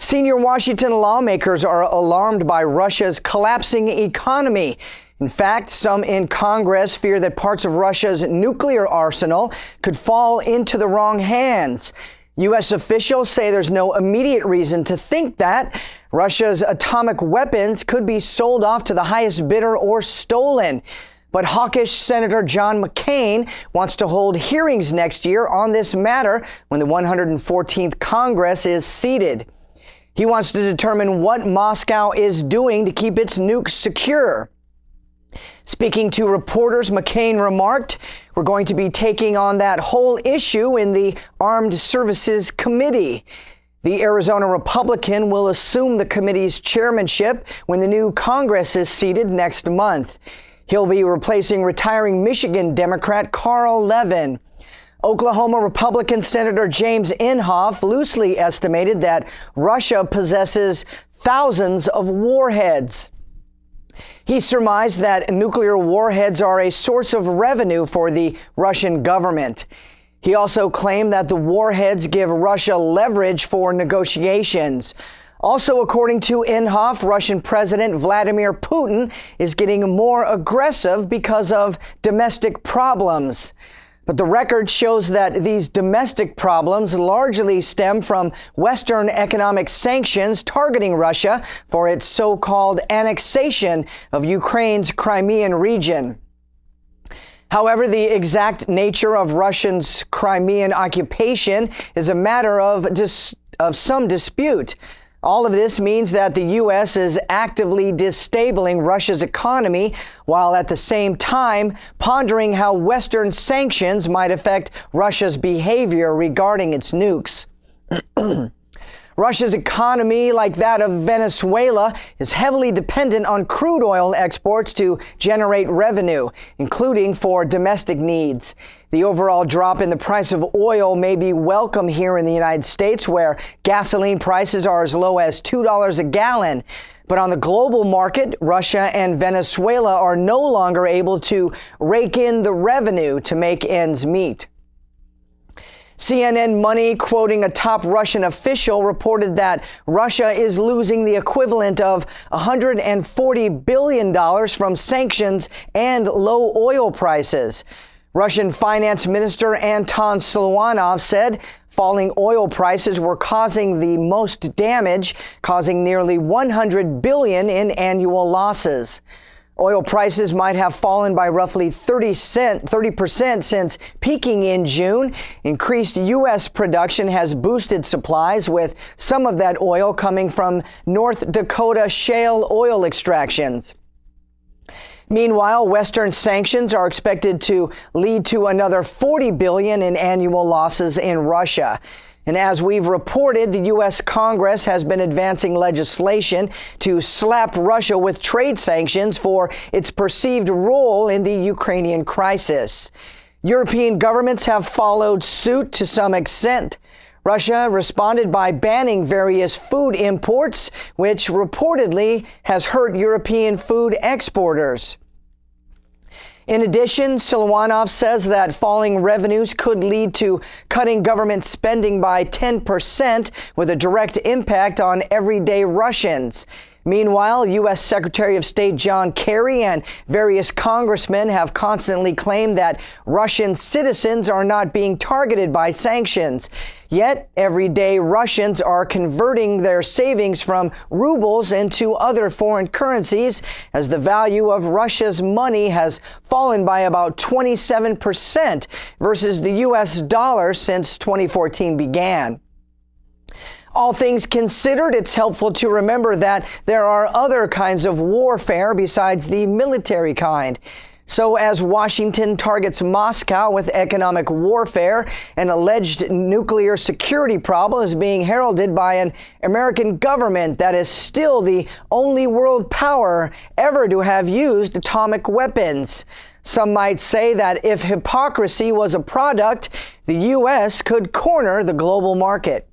Senior Washington lawmakers are alarmed by Russia's collapsing economy. In fact, some in Congress fear that parts of Russia's nuclear arsenal could fall into the wrong hands. U.S. officials say there's no immediate reason to think that Russia's atomic weapons could be sold off to the highest bidder or stolen. But hawkish Senator John McCain wants to hold hearings next year on this matter when the 114th Congress is seated. He wants to determine what Moscow is doing to keep its nukes secure. Speaking to reporters, McCain remarked, "We're going to be taking on that whole issue in the Armed Services Committee." The Arizona Republican will assume the committee's chairmanship when the new Congress is seated next month. He'll be replacing retiring Michigan Democrat Carl Levin. Oklahoma Republican Senator James Inhofe loosely estimated that Russia possesses thousands of warheads. He surmised that nuclear warheads are a source of revenue for the Russian government. He also claimed that the warheads give Russia leverage for negotiations. Also, according to Inhofe, Russian President Vladimir Putin is getting more aggressive because of domestic problems. But the record shows that these domestic problems largely stem from Western economic sanctions targeting Russia for its so-called annexation of Ukraine's Crimean region. However, the exact nature of Russia's Crimean occupation is a matter of some dispute. All of this means that the U.S. is actively destabilizing Russia's economy, while at the same time pondering how Western sanctions might affect Russia's behavior regarding its nukes. Russia's economy, like that of Venezuela, is heavily dependent on crude oil exports to generate revenue, including for domestic needs. The overall drop in the price of oil may be welcome here in the United States, where gasoline prices are as low as $2 a gallon. But on the global market, Russia and Venezuela are no longer able to rake in the revenue to make ends meet. CNN Money, quoting a top Russian official, reported that Russia is losing the equivalent of $140 billion from sanctions and low oil prices. Russian Finance Minister Anton Siluanov said falling oil prices were causing the most damage, causing nearly $100 billion in annual losses. Oil prices might have fallen by roughly 30% since peaking in June. Increased U.S. production has boosted supplies, with some of that oil coming from North Dakota shale oil extractions. Meanwhile, Western sanctions are expected to lead to another $40 billion in annual losses in Russia. And as we've reported, the U.S. Congress has been advancing legislation to slap Russia with trade sanctions for its perceived role in the Ukrainian crisis. European governments have followed suit to some extent. Russia responded by banning various food imports, which reportedly has hurt European food exporters. In addition, Siluanov says that falling revenues could lead to cutting government spending by 10%, with a direct impact on everyday Russians. Meanwhile, U.S. Secretary of State John Kerry and various congressmen have constantly claimed that Russian citizens are not being targeted by sanctions. Yet, everyday Russians are converting their savings from rubles into other foreign currencies, as the value of Russia's money has fallen by about 27% versus the U.S. dollar since 2014 began. All things considered, it's helpful to remember that there are other kinds of warfare besides the military kind. So as Washington targets Moscow with economic warfare, an alleged nuclear security problem is being heralded by an American government that is still the only world power ever to have used atomic weapons. Some might say that if hypocrisy was a product, the U.S. could corner the global market.